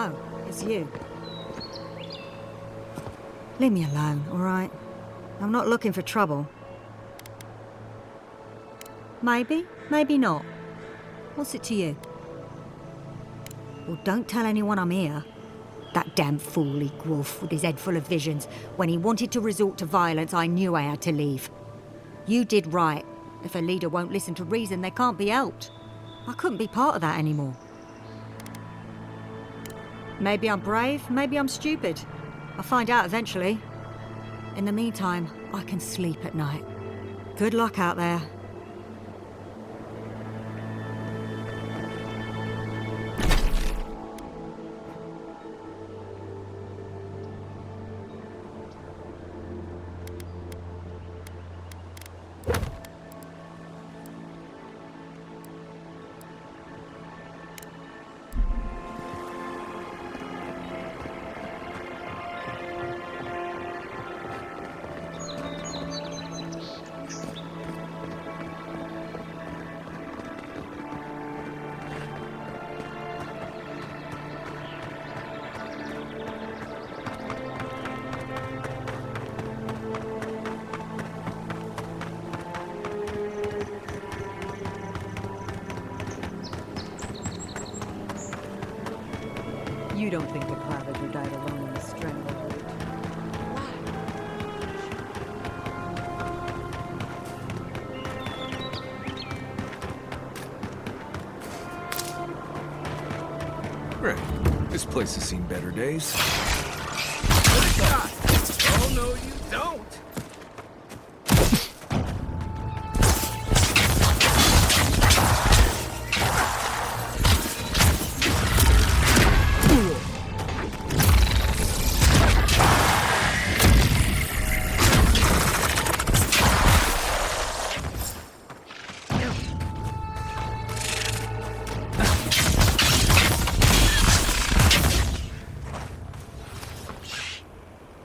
Oh, it's you. Leave me alone, all right? I'm not looking for trouble. Maybe, maybe not. What's it to you? Well, don't tell anyone I'm here. That damn fool Wolf with his head full of visions. When he wanted to resort to violence, I knew I had to leave. You did right. If a leader won't listen to reason, they can't be helped. I couldn't be part of that anymore. Maybe I'm brave, maybe I'm stupid. I'll find out eventually. In the meantime, I can sleep at night. Good luck out there. You don't think the Claviger died alone in the stranglehold? Right. This place has seen better days. Oh, no, you don't.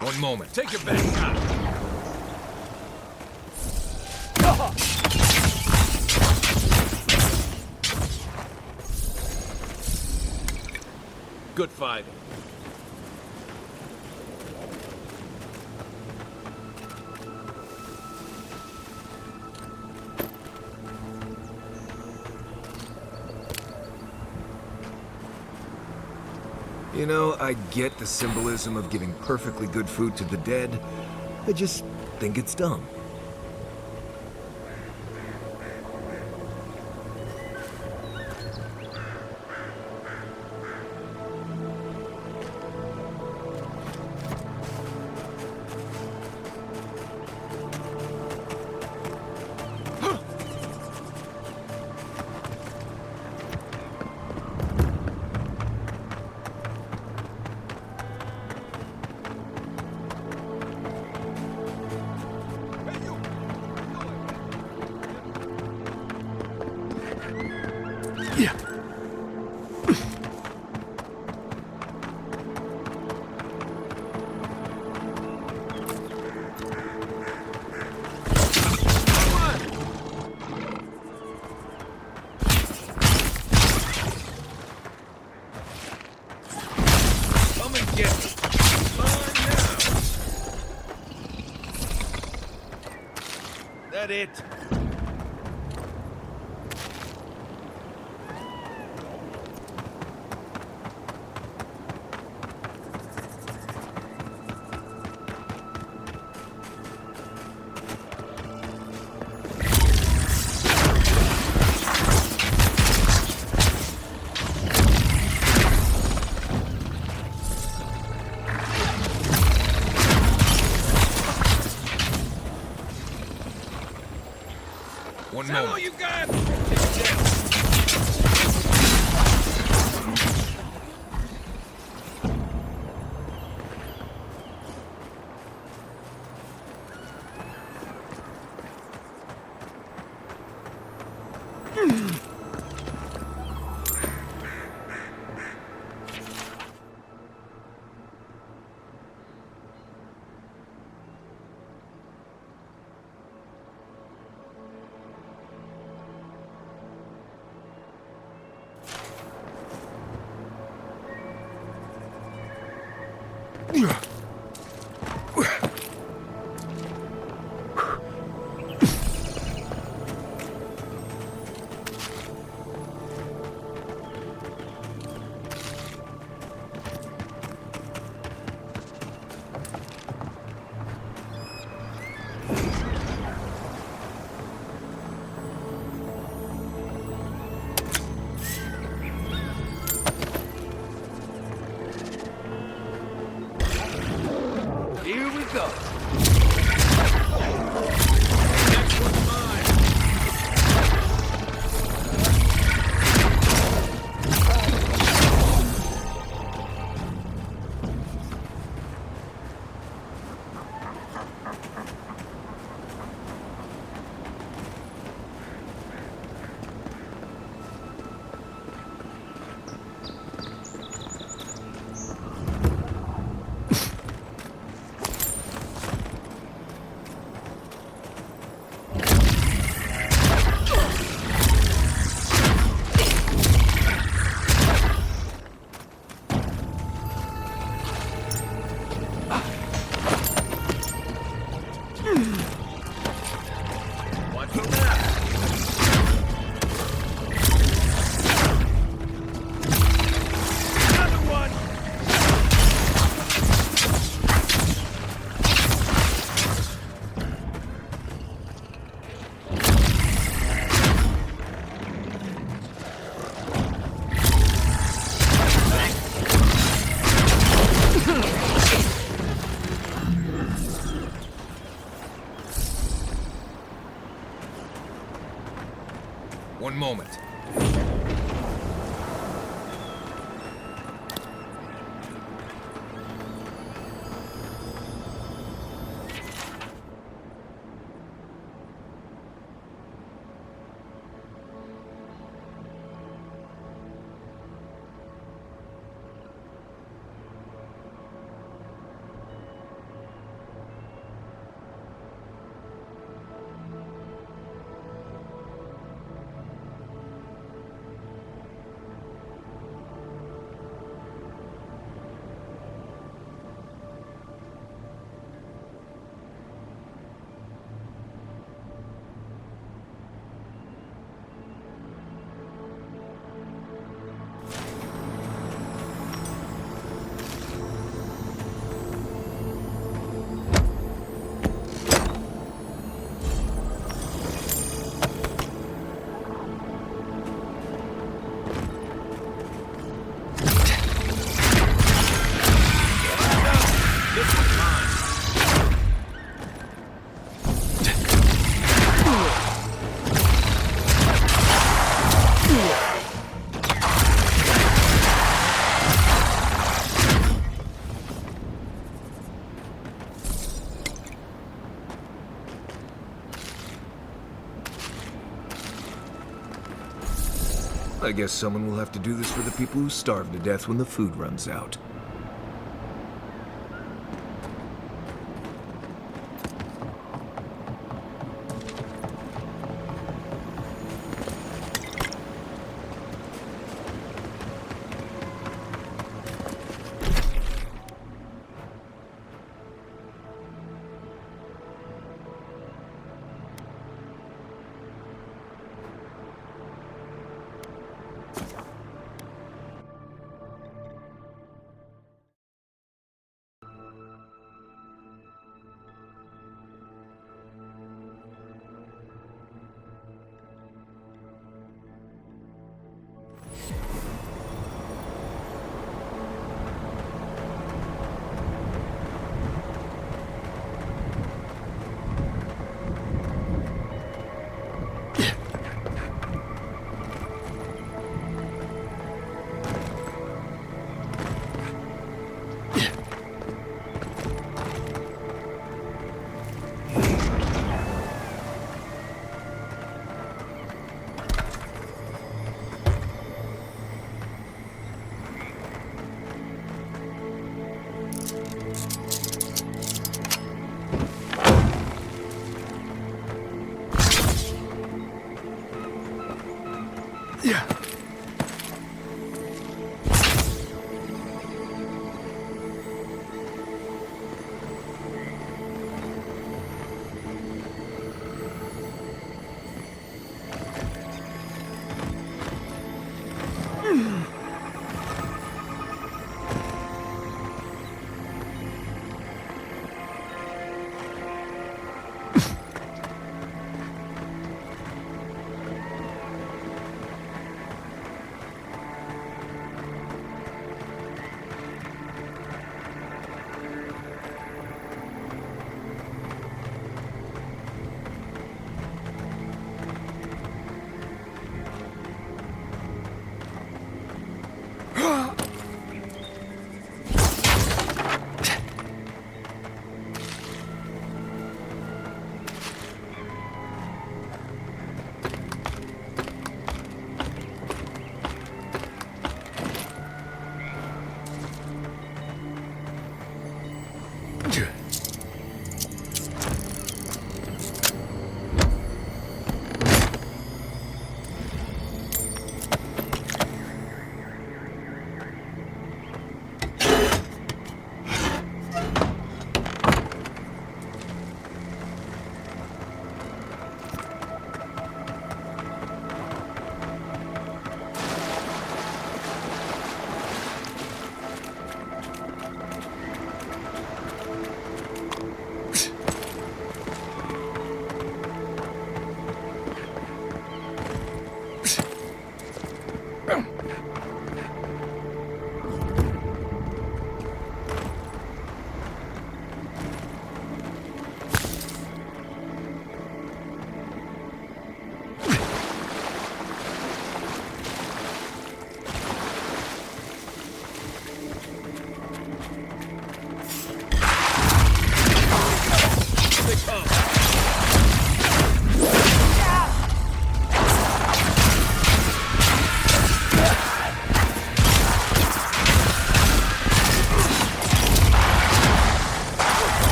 One moment. Take your best shot. Good fighting. You know, I get the symbolism of giving perfectly good food to the dead. I just think it's dumb. That it? One Is that all moment. you got? Here we go. Next one's mine. Watch the map. Another one. One moment. I guess someone will have to do this for the people who starve to death when the food runs out.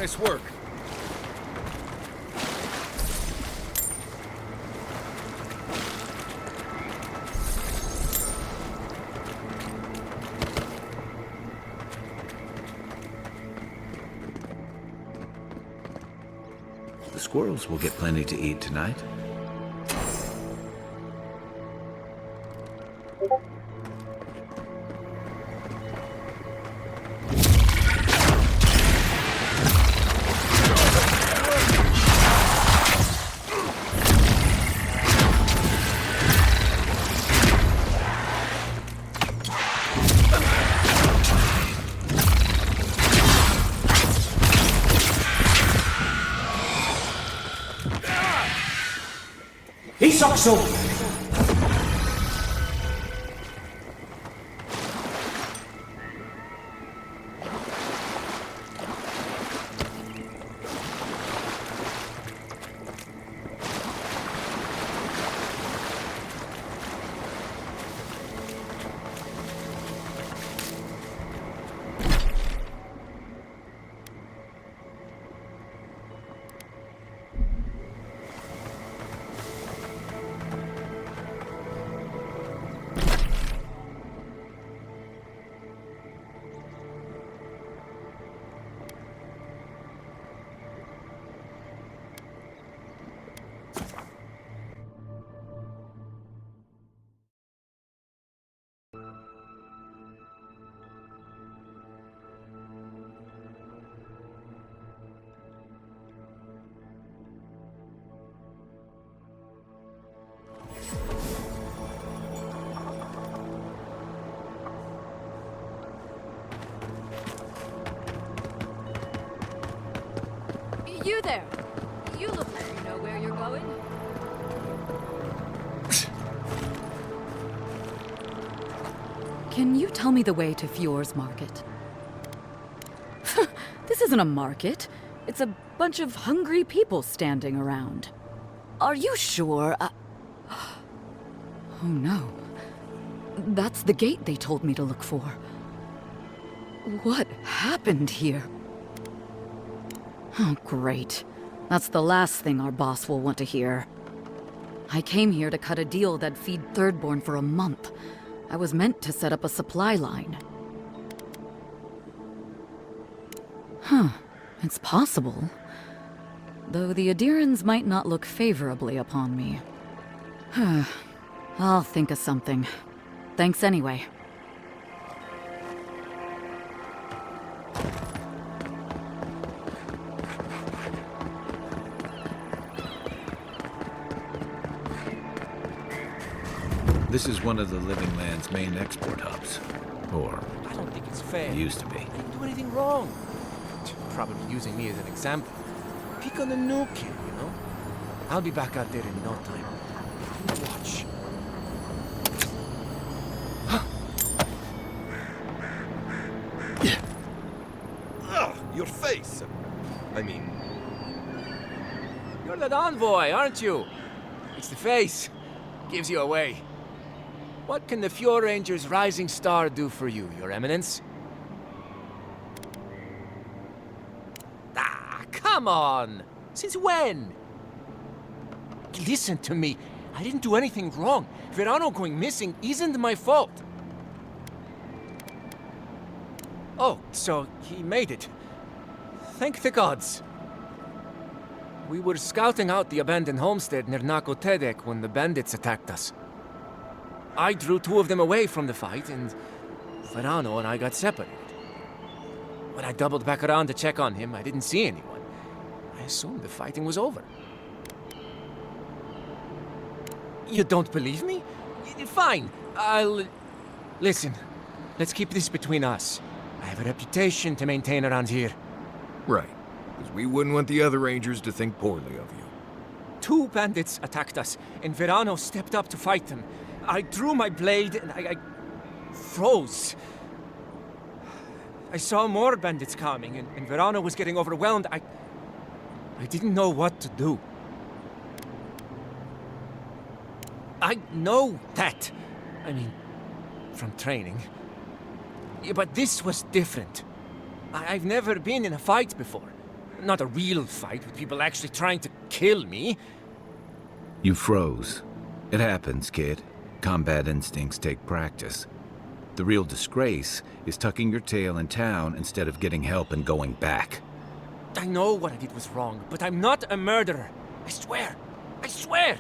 Nice work. The squirrels will get plenty to eat tonight. Isoksu! You there! You look like you know where you're going. Can you tell me the way to Fjore's market? This isn't a market. It's a bunch of hungry people standing around. Are you sure? Oh no. That's the gate they told me to look for. What happened here? Oh, great. That's the last thing our boss will want to hear. I came here to cut a deal that'd feed Thirdborn for a month. I was meant to set up a supply line. Huh. It's possible. Though the Adirans might not look favorably upon me. I'll think of something. Thanks anyway. This is one of the Living Land's main export hubs. Or I don't think it's fair. it used to be. I didn't do anything wrong. Probably using me as an example. Pick on the new kid, you know? I'll be back out there in no time. Watch. Ugh, your face. I mean, You're that envoy, aren't you? It's the face. Gives you away. What can the Fjord Ranger's rising star do for you, Your Eminence? Ah, come on! Since when? Listen to me. I didn't do anything wrong. Verano going missing isn't my fault. Oh, so he made it. Thank the gods. We were scouting out the abandoned homestead near Nakotedek when the bandits attacked us. I drew two of them away from the fight, and Verano and I got separated. When I doubled back around to check on him, I didn't see anyone. I assumed the fighting was over. You don't believe me? Fine, I'll... Listen, let's keep this between us. I have a reputation to maintain around here. right. Because we wouldn't want the other rangers to think poorly of you. Two bandits attacked us, and Verano stepped up to fight them. I drew my blade, and I froze. I saw more bandits coming, and Verano was getting overwhelmed. I didn't know what to do. I know that. I mean, from training. Yeah, but this was different. I've never been in a fight before. Not a real fight with people actually trying to kill me. You froze. It happens, kid. Combat instincts take practice. The real disgrace is tucking your tail in town instead of getting help and going back. I know what I did was wrong, but I'm not a murderer. I swear. I swear!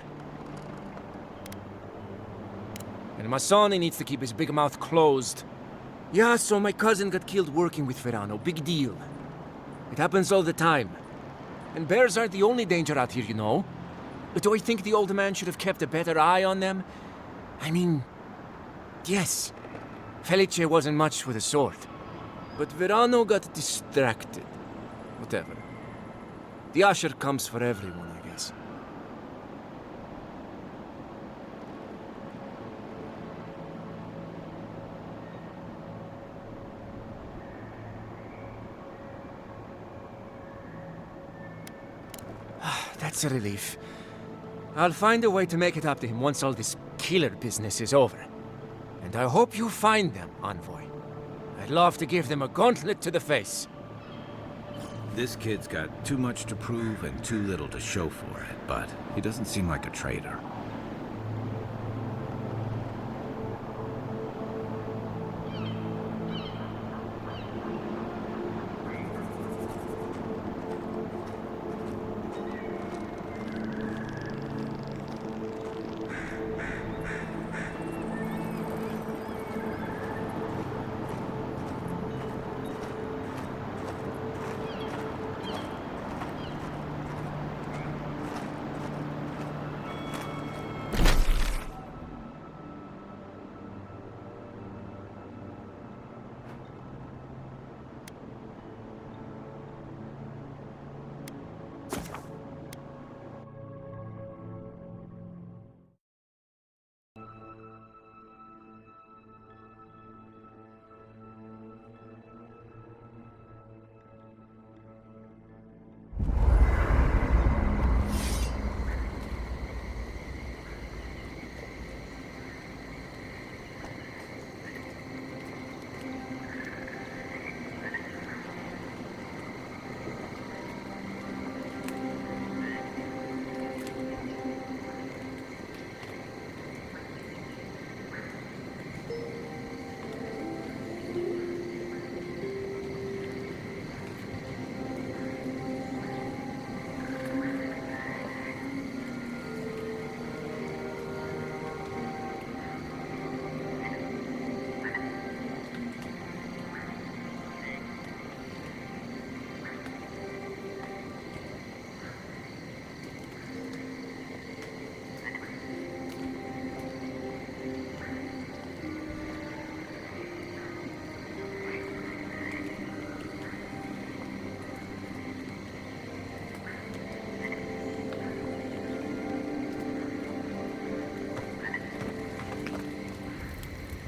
And Masoni needs to keep his big mouth closed. Yeah, so my cousin got killed working with Verano. Big deal. It happens all the time. And bears aren't the only danger out here, you know. But do I think the old man should have kept a better eye on them? I mean, yes. Felice wasn't much with a sword. But Verano got distracted. Whatever. The usher comes for everyone, I guess. That's a relief. I'll find a way to make it up to him once all this killer business is over. And I hope you find them, Envoy. I'd love to give them a gauntlet to the face. This kid's got too much to prove and too little to show for it, but he doesn't seem like a traitor.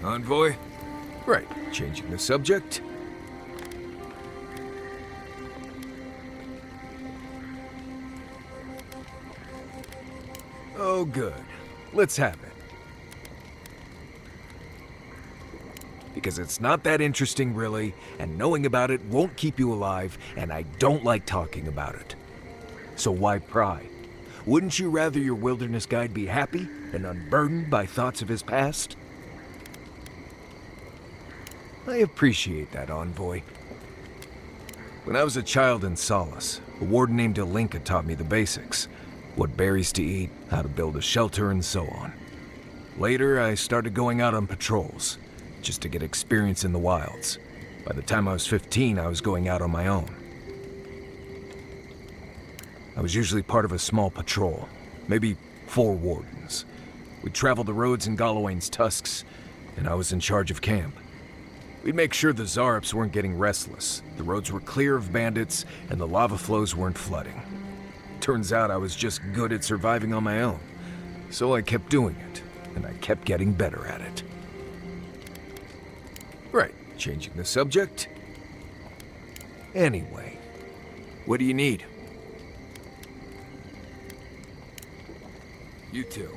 Envoy? Right, changing the subject. Oh, good. Let's have it. Because it's not that interesting, really, and knowing about it won't keep you alive, and I don't like talking about it. So why pry? Wouldn't you rather your wilderness guide be happy and unburdened by thoughts of his past? I appreciate that, Envoy. When I was a child in Solace, a warden named Ilinka taught me the basics. What berries to eat, how to build a shelter, and so on. Later, I started going out on patrols, just to get experience in the wilds. By the time I was 15, I was going out on my own. I was usually part of a small patrol, maybe 4 wardens. We'd travel the roads in Galawain's tusks, and I was in charge of camp. We'd make sure the Zarops weren't getting restless, the roads were clear of bandits, and the lava flows weren't flooding. Turns out I was just good at surviving on my own, so I kept doing it, and I kept getting better at it. Right, changing the subject. Anyway, what do you need? You too.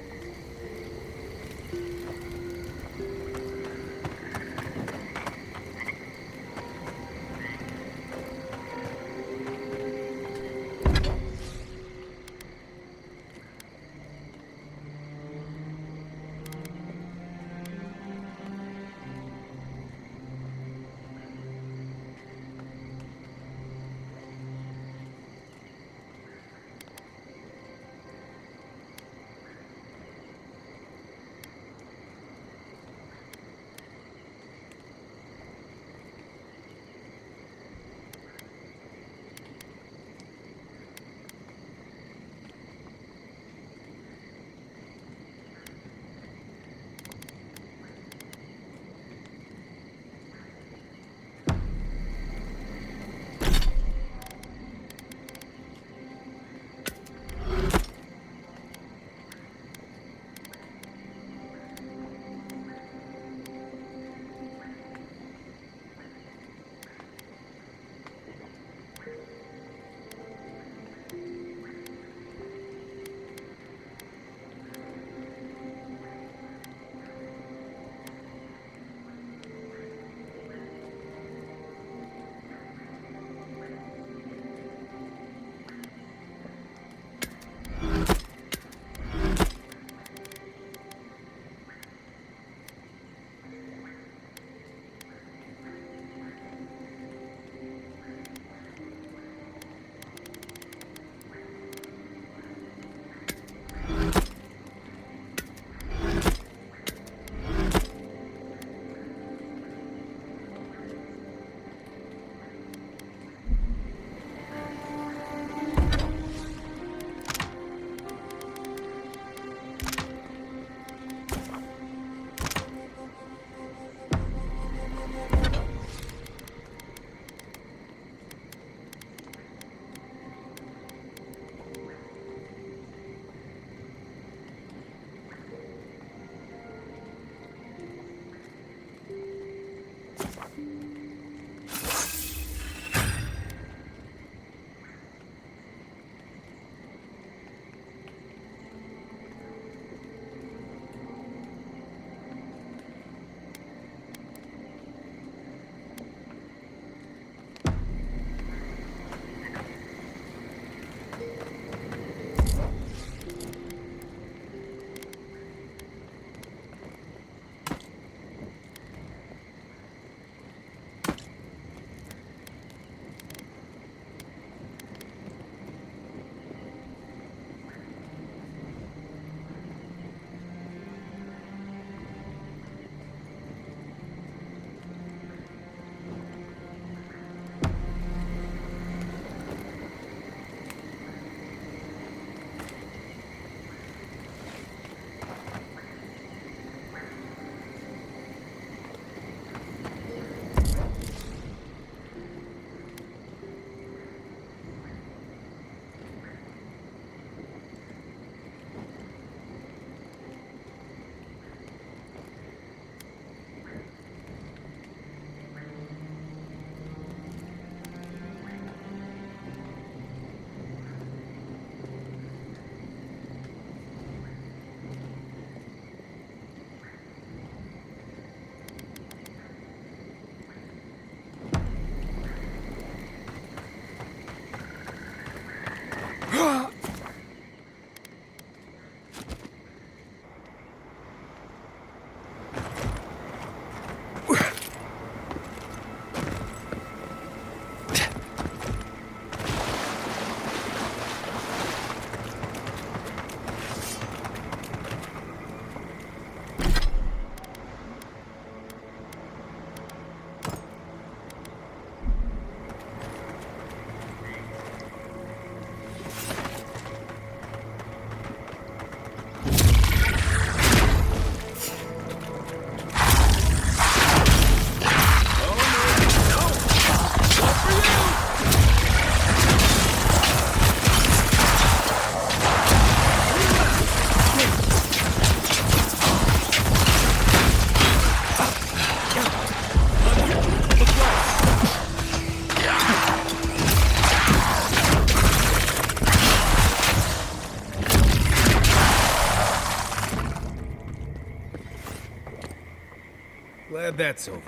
Glad that's over.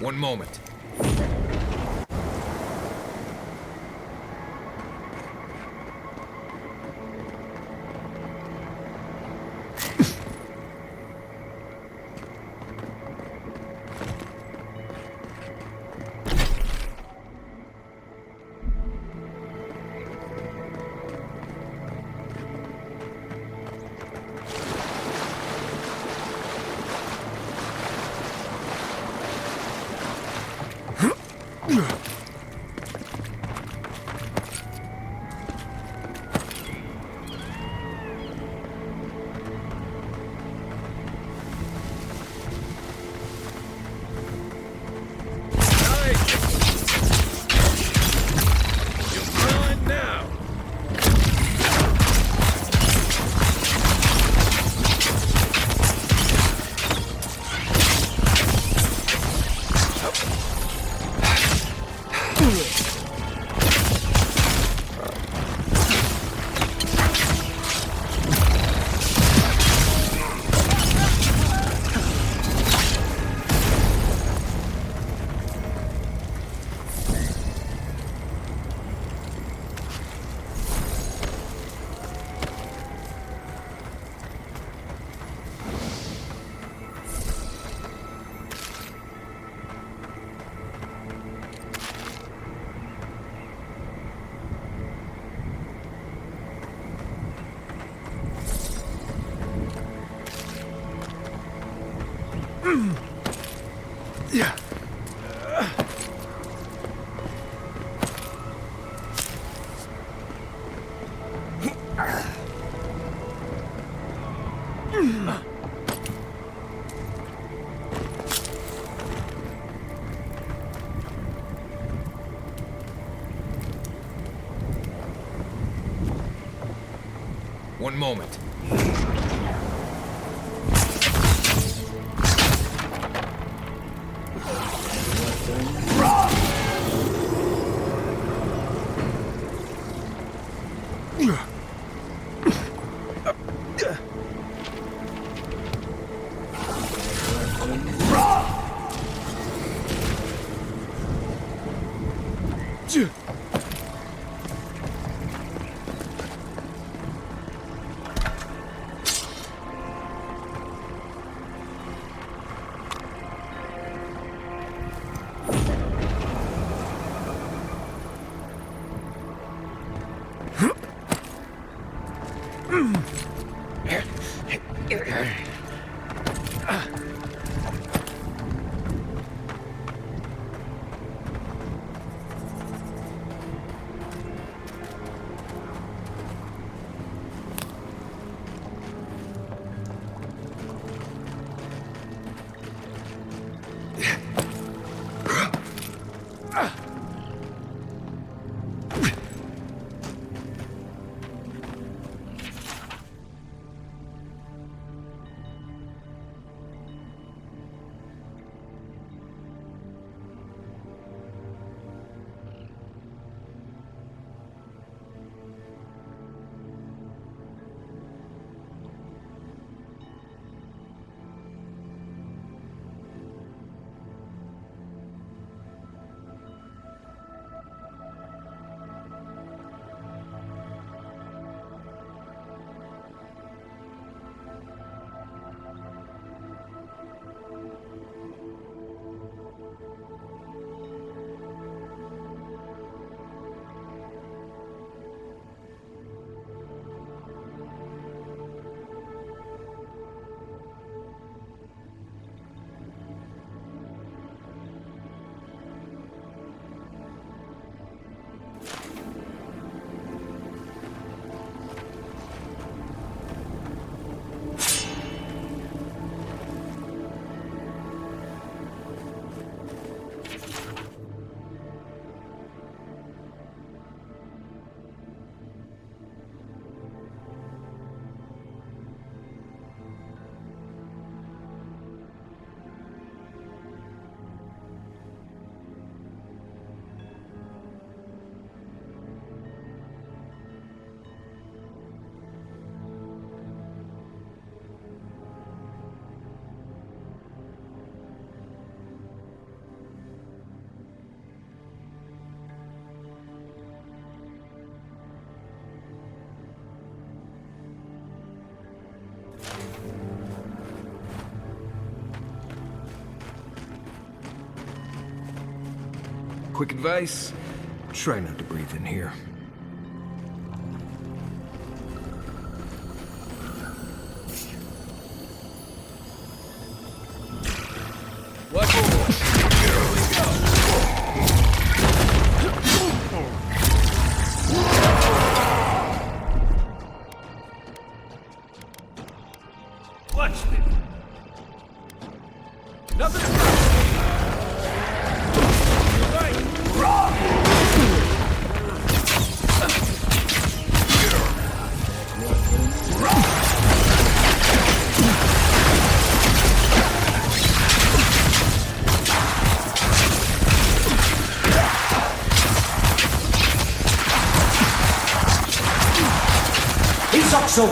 One moment. Yeah. One moment. Quick advice, try not to breathe in here. So,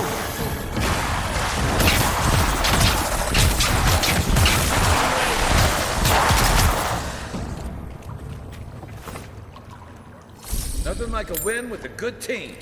Nothing like a win with a good team.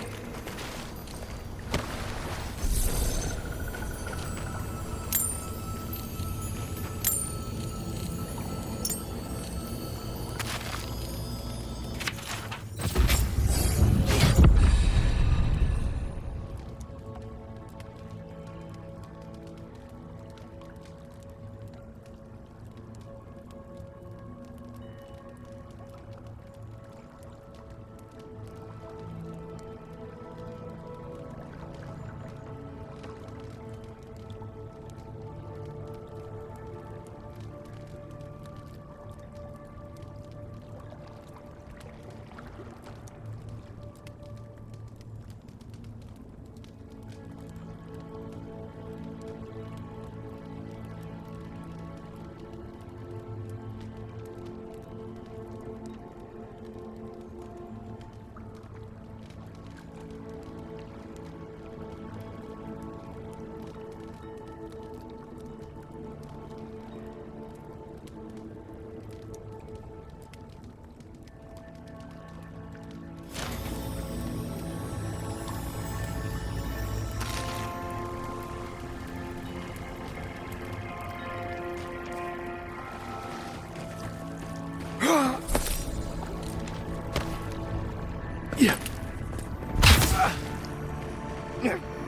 Yeah.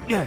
Yeah.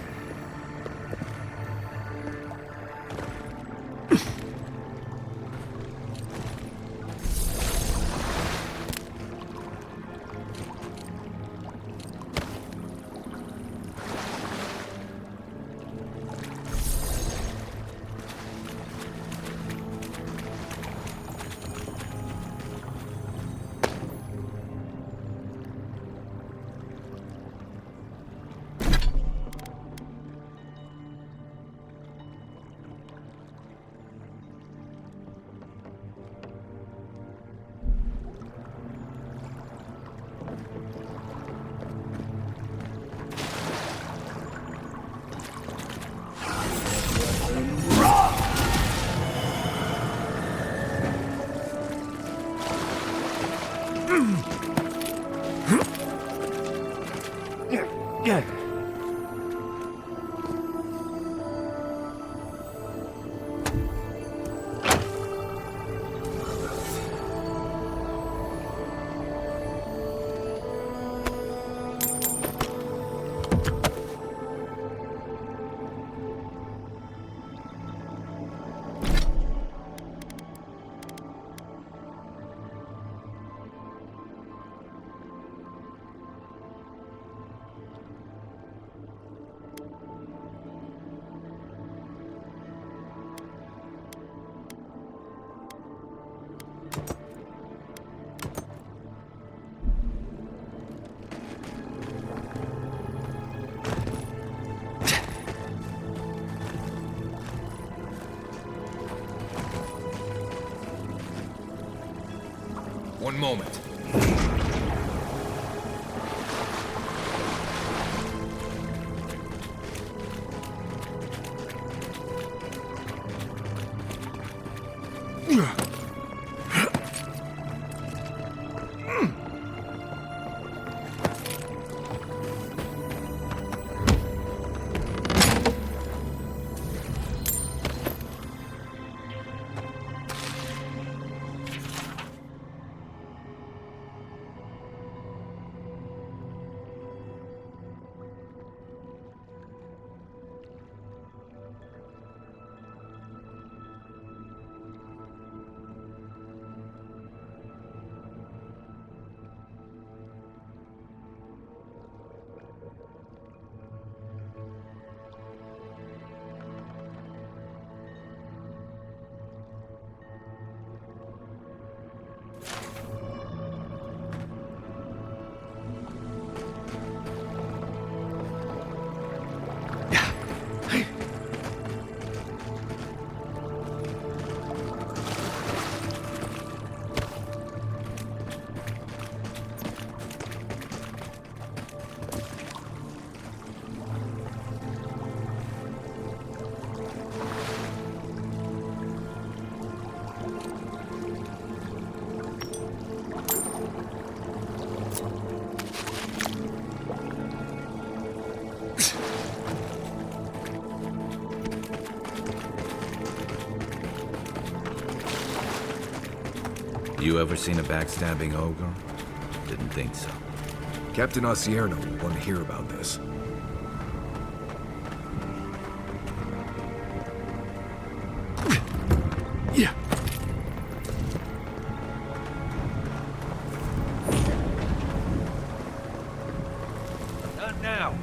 One moment. You ever seen a backstabbing ogre? Didn't think so. Captain Osierno will want to hear about this. Yeah. Not now.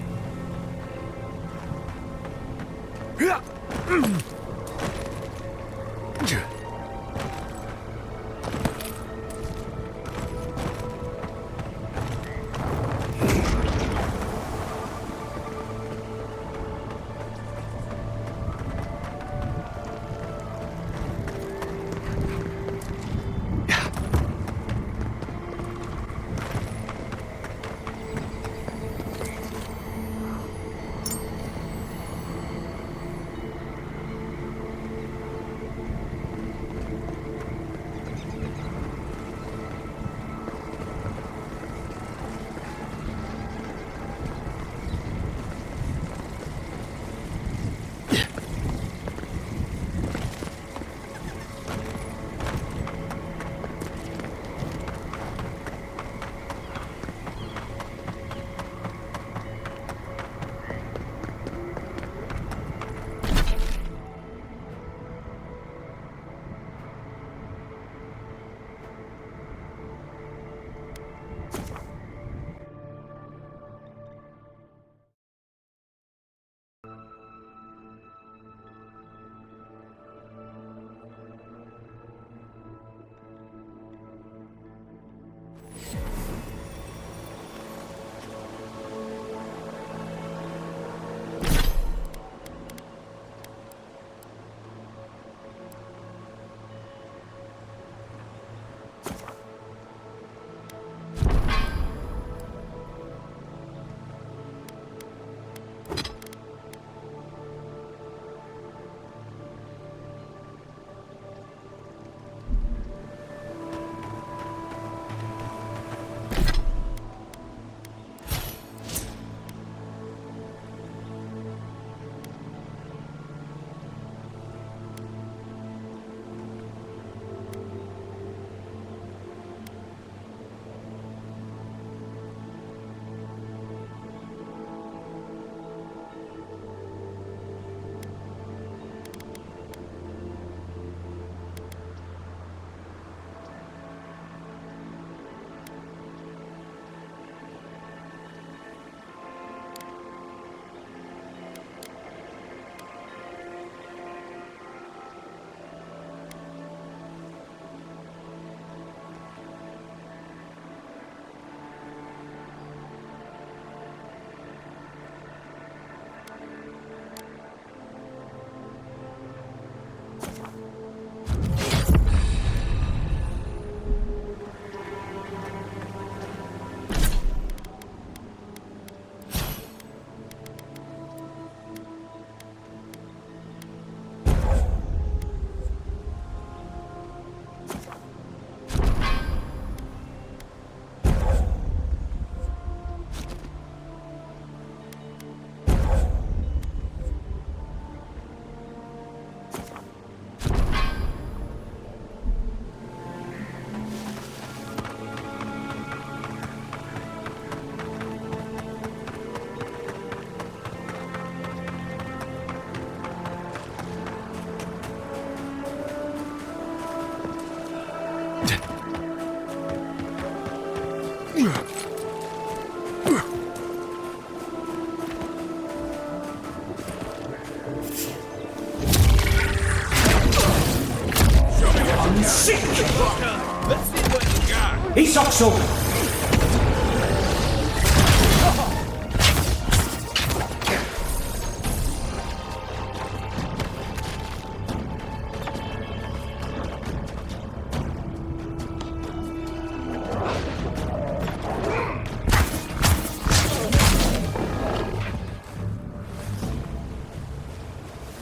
He's so.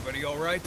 Everybody all right?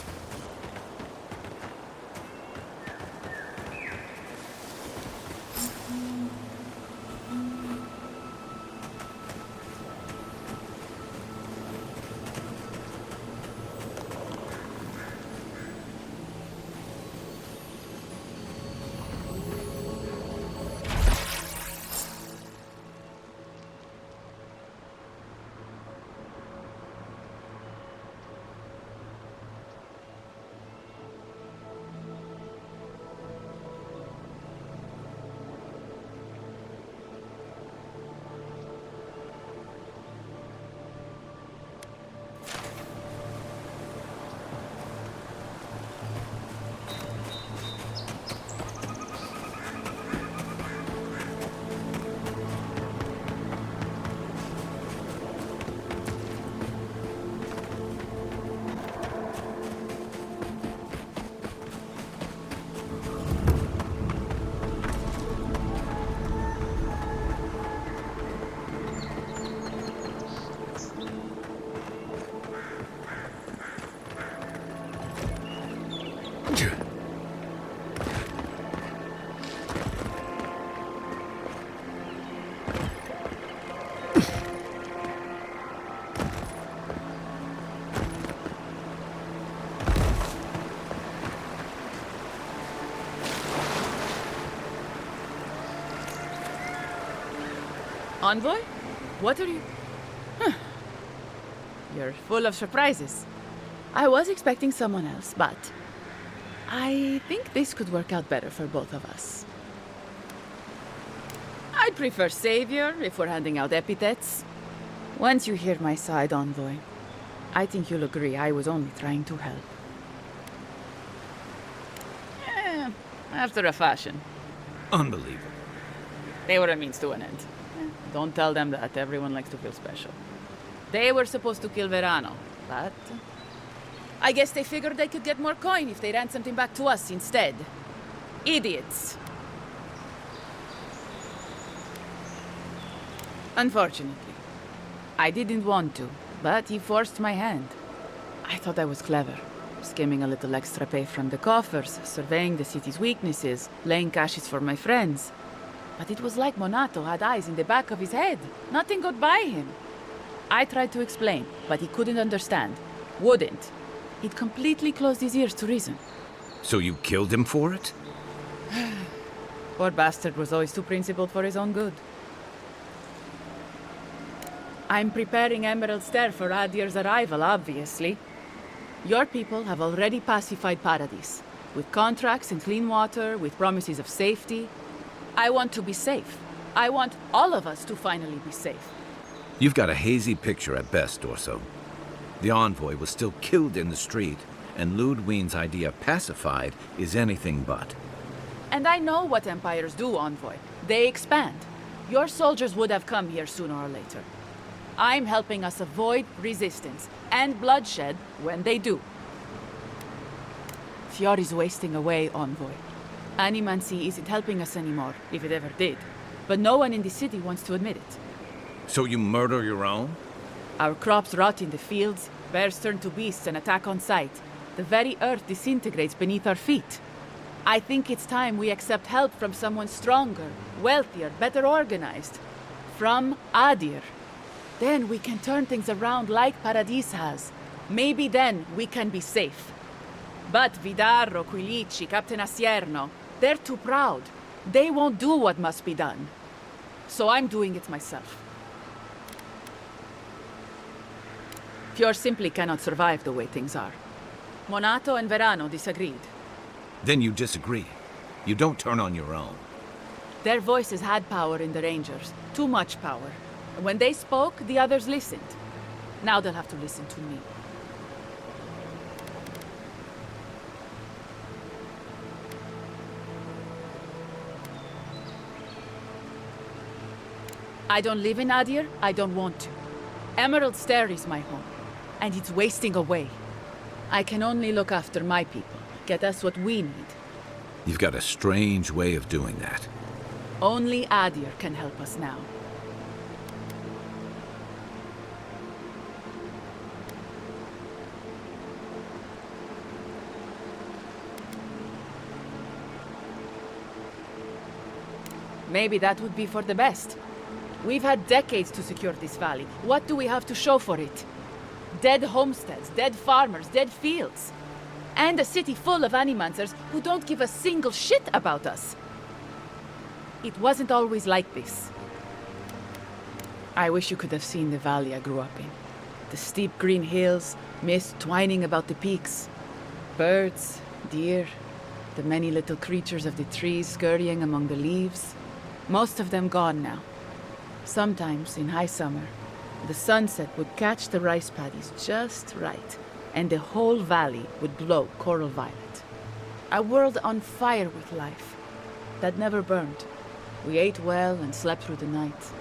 Envoy? What are you... Huh. You're full of surprises. I was expecting someone else, but... I think this could work out better for both of us. I'd prefer Savior if we're handing out epithets. Once you hear my side, Envoy, I think you'll agree I was only trying to help. Yeah, after a fashion. Unbelievable. They were a means to an end. Don't tell them that. Everyone likes to feel special. They were supposed to kill Verano, but... I guess they figured they could get more coin if they ransomed him back to us instead. Idiots. Unfortunately. I didn't want to, but he forced my hand. I thought I was clever. Skimming a little extra pay from the coffers, surveying the city's weaknesses, laying caches for my friends. But it was like Monato had eyes in the back of his head. Nothing got by him. I tried to explain, but he couldn't understand. Wouldn't. He'd completely closed his ears to reason. So you killed him for it? Poor bastard was always too principled for his own good. I'm preparing Emerald Stair for Adir's arrival, obviously. Your people have already pacified Paradis, with contracts and clean water, with promises of safety. I want to be safe. I want all of us to finally be safe. You've got a hazy picture at best, Dorso. The Envoy was still killed in the street, and Ludwine's idea of pacified is anything but. And I know what empires do, Envoy. They expand. Your soldiers would have come here sooner or later. I'm helping us avoid resistance and bloodshed when they do. Fiori's wasting away, Envoy. Animancy isn't helping us anymore, if it ever did. But no one in the city wants to admit it. So you murder your own? Our crops rot in the fields, bears turn to beasts and attack on sight. The very earth disintegrates beneath our feet. I think it's time we accept help from someone stronger, wealthier, better organized. From Adir. Then we can turn things around like Paradis has. Maybe then we can be safe. But Vidarro, Quilici, Captain Asierno, they're too proud. They won't do what must be done. So I'm doing it myself. Fior simply cannot survive the way things are. Monato and Verano disagreed. Then you disagree. You don't turn on your own. Their voices had power in the Rangers. Too much power. When they spoke, the others listened. Now they'll have to listen to me. I don't live in Adir. I don't want to. Emerald Stair is my home, and it's wasting away. I can only look after my people, get us what we need. You've got a strange way of doing that. Only Adir can help us now. Maybe that would be for the best. We've had decades to secure this valley. What do we have to show for it? Dead homesteads, dead farmers, dead fields. And a city full of animancers who don't give a single shit about us. It wasn't always like this. I wish you could have seen the valley I grew up in. The steep green hills, mist twining about the peaks. Birds, deer, the many little creatures of the trees scurrying among the leaves. Most of them gone now. Sometimes, in high summer, the sunset would catch the rice paddies just right, and the whole valley would glow coral violet. A world on fire with life, that never burned. We ate well and slept through the night.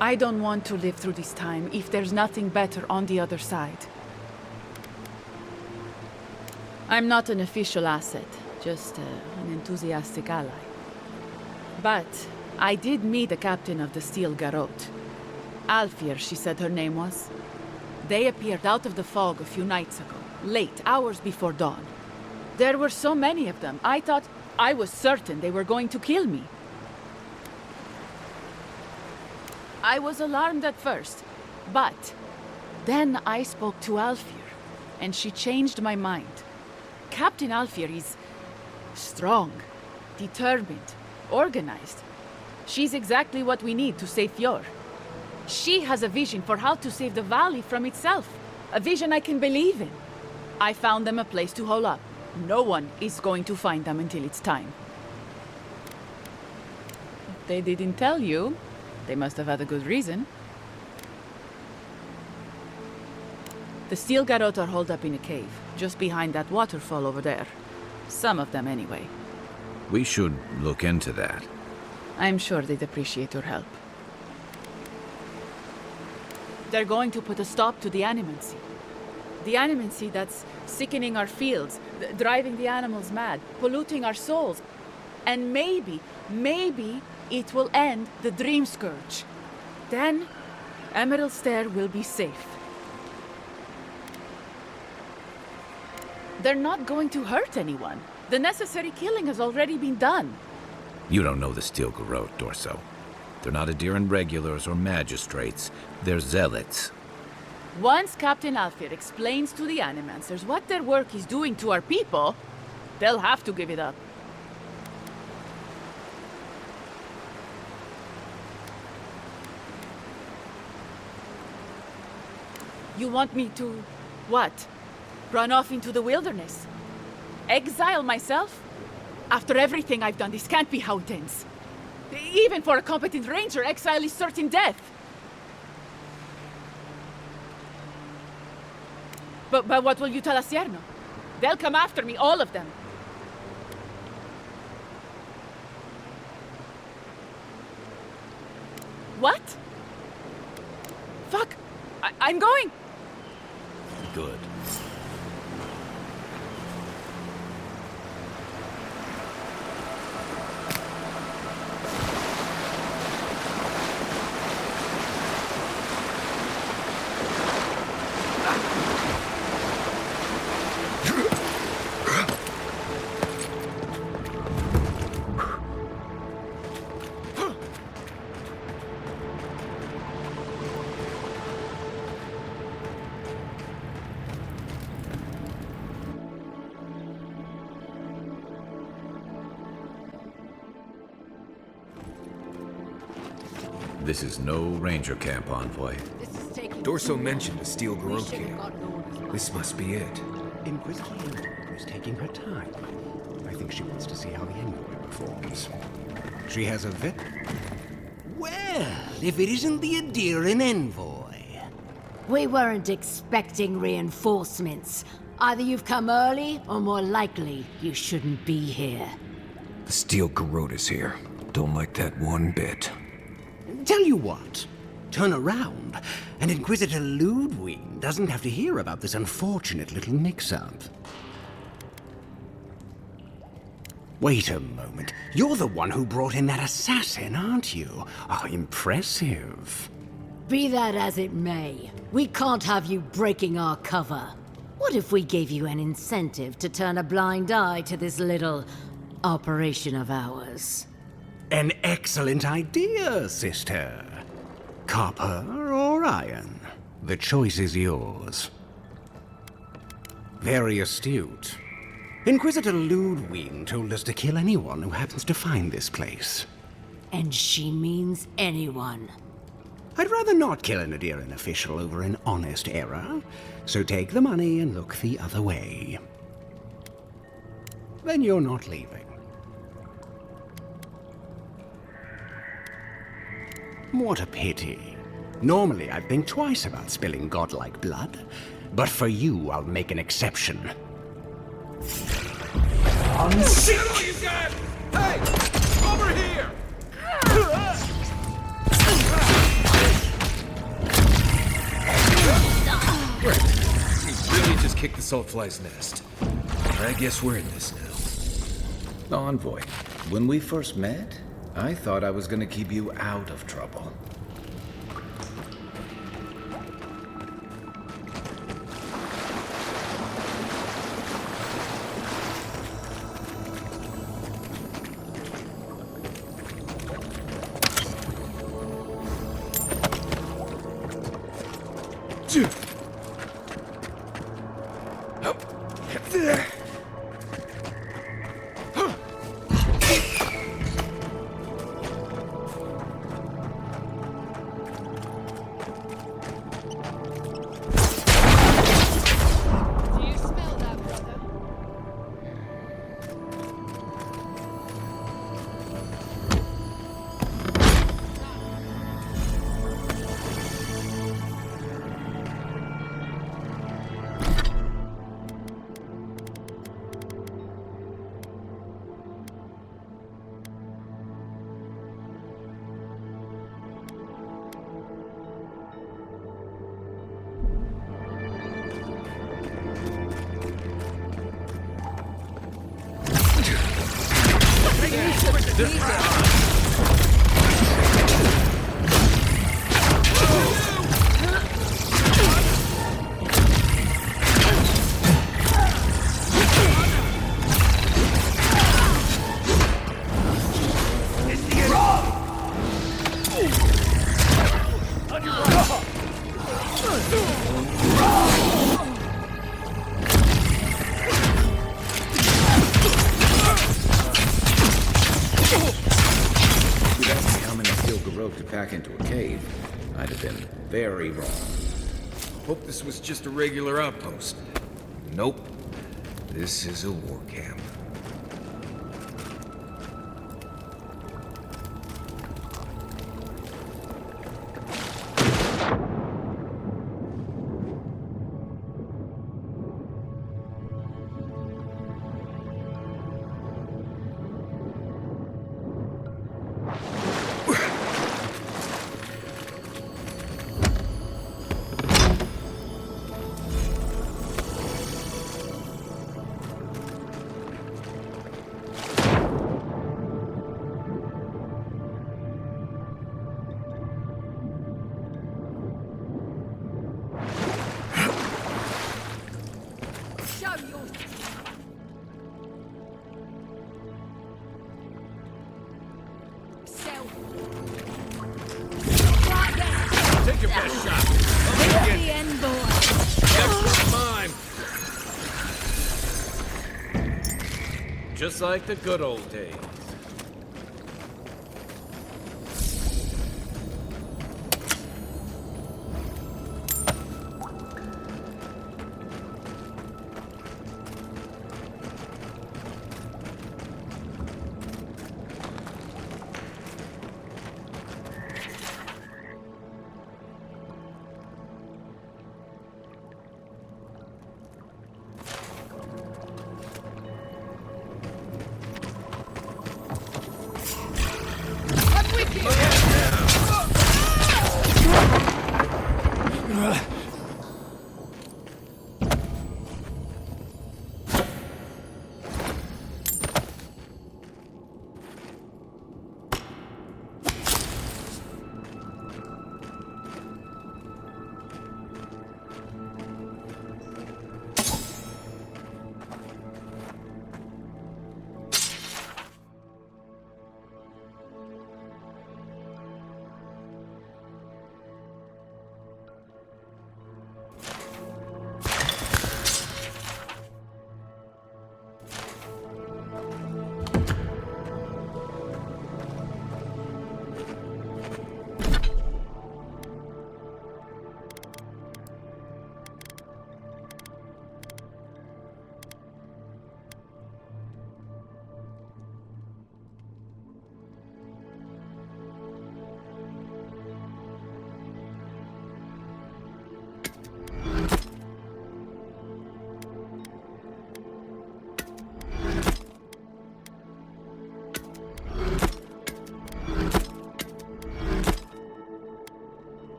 I don't want to live through this time if there's nothing better on the other side. I'm not an official asset, just an enthusiastic ally. But I did meet the captain of the Steel Garrote. Alfir, she said her name was. They appeared out of the fog a few nights ago, late, hours before dawn. There were so many of them, I was certain they were going to kill me. I was alarmed at first, but then I spoke to Alfir, and she changed my mind. Captain Alfir is strong, determined, organized. She's exactly what we need to save Fior. She has a vision for how to save the valley from itself. A vision I can believe in. I found them a place to hole up. No one is going to find them until it's time. If they didn't tell you, they must have had a good reason. The steel garrote are holed up in a cave, just behind that waterfall over there. Some of them, anyway. We should look into that. I'm sure they'd appreciate your help. They're going to put a stop to the animancy. The animancy that's sickening our fields, driving the animals mad, polluting our souls. And maybe it will end the Dream Scourge. Then, Emerald Stair will be safe. They're not going to hurt anyone. The necessary killing has already been done. You don't know the Steel Garrote, Dorso. They're not Adiran regulars or magistrates. They're zealots. Once Captain Alfir explains to the Animancers what their work is doing to our people, they'll have to give it up. You want me to... what? Run off into the wilderness? Exile myself? After everything I've done, this can't be how it ends. Even for a competent ranger, exile is certain death. But what will you tell Asierno? They'll come after me, all of them. What? Fuck! I'm going! Good. This is no ranger camp, Envoy. Dorso mentioned a Steel Garrote camp. This must be it. Inquisitor Eora is taking her time. I think she wants to see how the envoy performs. She has a vet. Well, if it isn't the Adiran envoy. We weren't expecting reinforcements. Either you've come early, or more likely, you shouldn't be here. The Steel Garrote is here. Don't like that one bit. Tell you what, turn around, and Inquisitor Ludwig doesn't have to hear about this unfortunate little mix-up. Wait a moment. You're the one who brought in that assassin, aren't you? Oh, impressive. Be that as it may, we can't have you breaking our cover. What if we gave you an incentive to turn a blind eye to this little operation of ours? An excellent idea, sister. Copper or iron? The choice is yours. Very astute. Inquisitor Ludwig told us to kill anyone who happens to find this place. And she means anyone. I'd rather not kill an Adiran official over an honest error, so take the money and look the other way. Then you're not leaving. What a pity. Normally I'd think twice about spilling godlike blood, but for you I'll make an exception. I'm sick! Hey! Over here! Really just kicked the saltfly's nest. I guess we're in this now. Envoy, when we first met, I thought I was gonna keep you out of trouble. Back into a cave, I'd have been very wrong. Hope this was just a regular outpost. Nope. This is a war camp. Take your best shot. The end, boy. Next one's mine. Just like the good old days.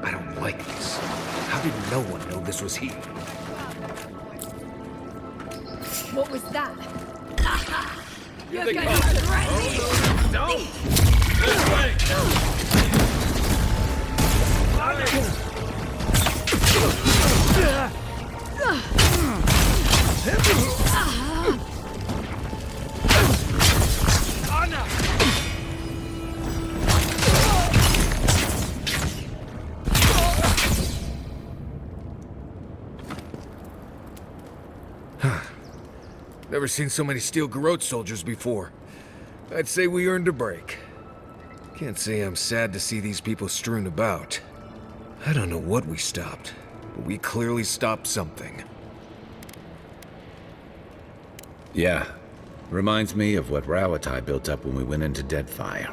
I don't like this. How did no one know this was here? What was that? Here they come! Oh, no! Don't! This way! Never seen so many steel garrote soldiers before. I'd say we earned a break. Can't say I'm sad to see these people strewn about. I don't know what we stopped, but we clearly stopped something. Yeah. Reminds me of what Rawatai built up when we went into Deadfire.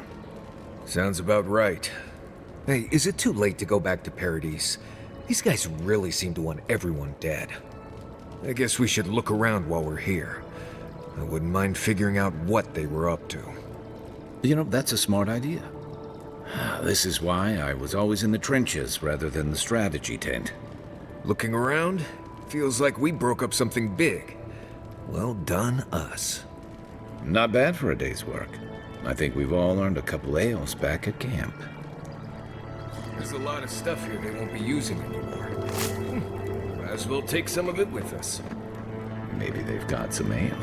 Sounds about right. Hey, is it too late to go back to Paradise? These guys really seem to want everyone dead. I guess we should look around while we're here. I wouldn't mind figuring out what they were up to. You know, that's a smart idea. This is why I was always in the trenches rather than the strategy tent. Looking around, feels like we broke up something big. Well done, us. Not bad for a day's work. I think we've all earned a couple ales back at camp. There's a lot of stuff here they won't be using anymore. Might as well take some of it with us. Maybe they've got some ale.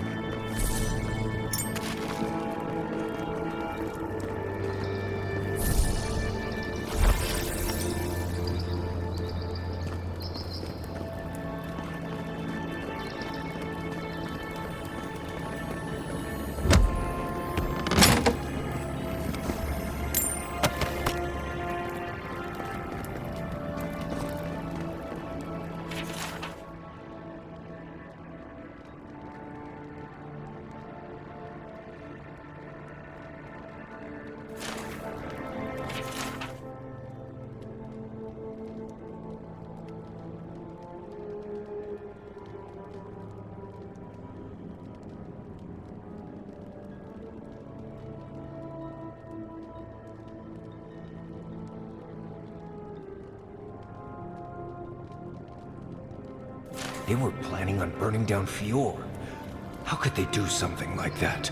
They were planning on burning down Fior. How could they do something like that?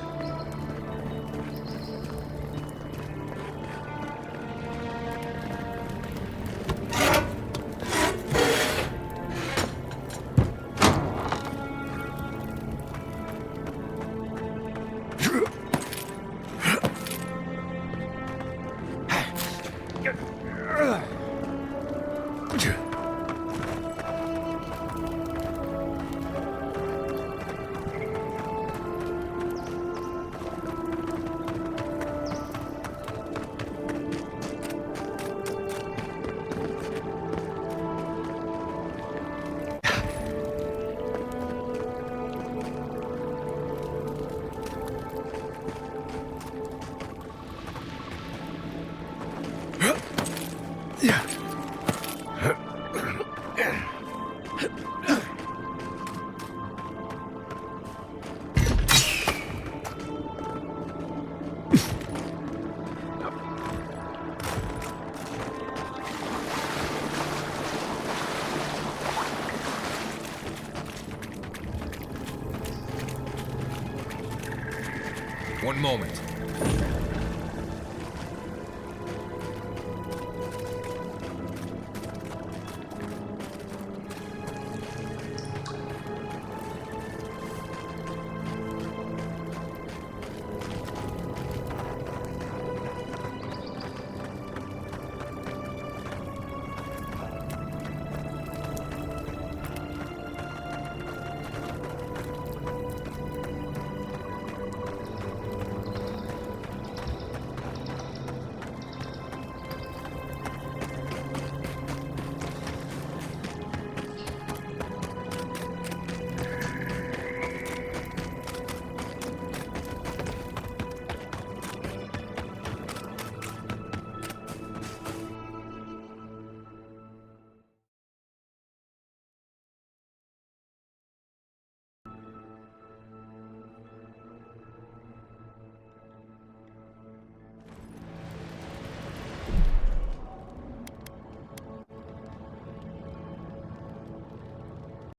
One moment.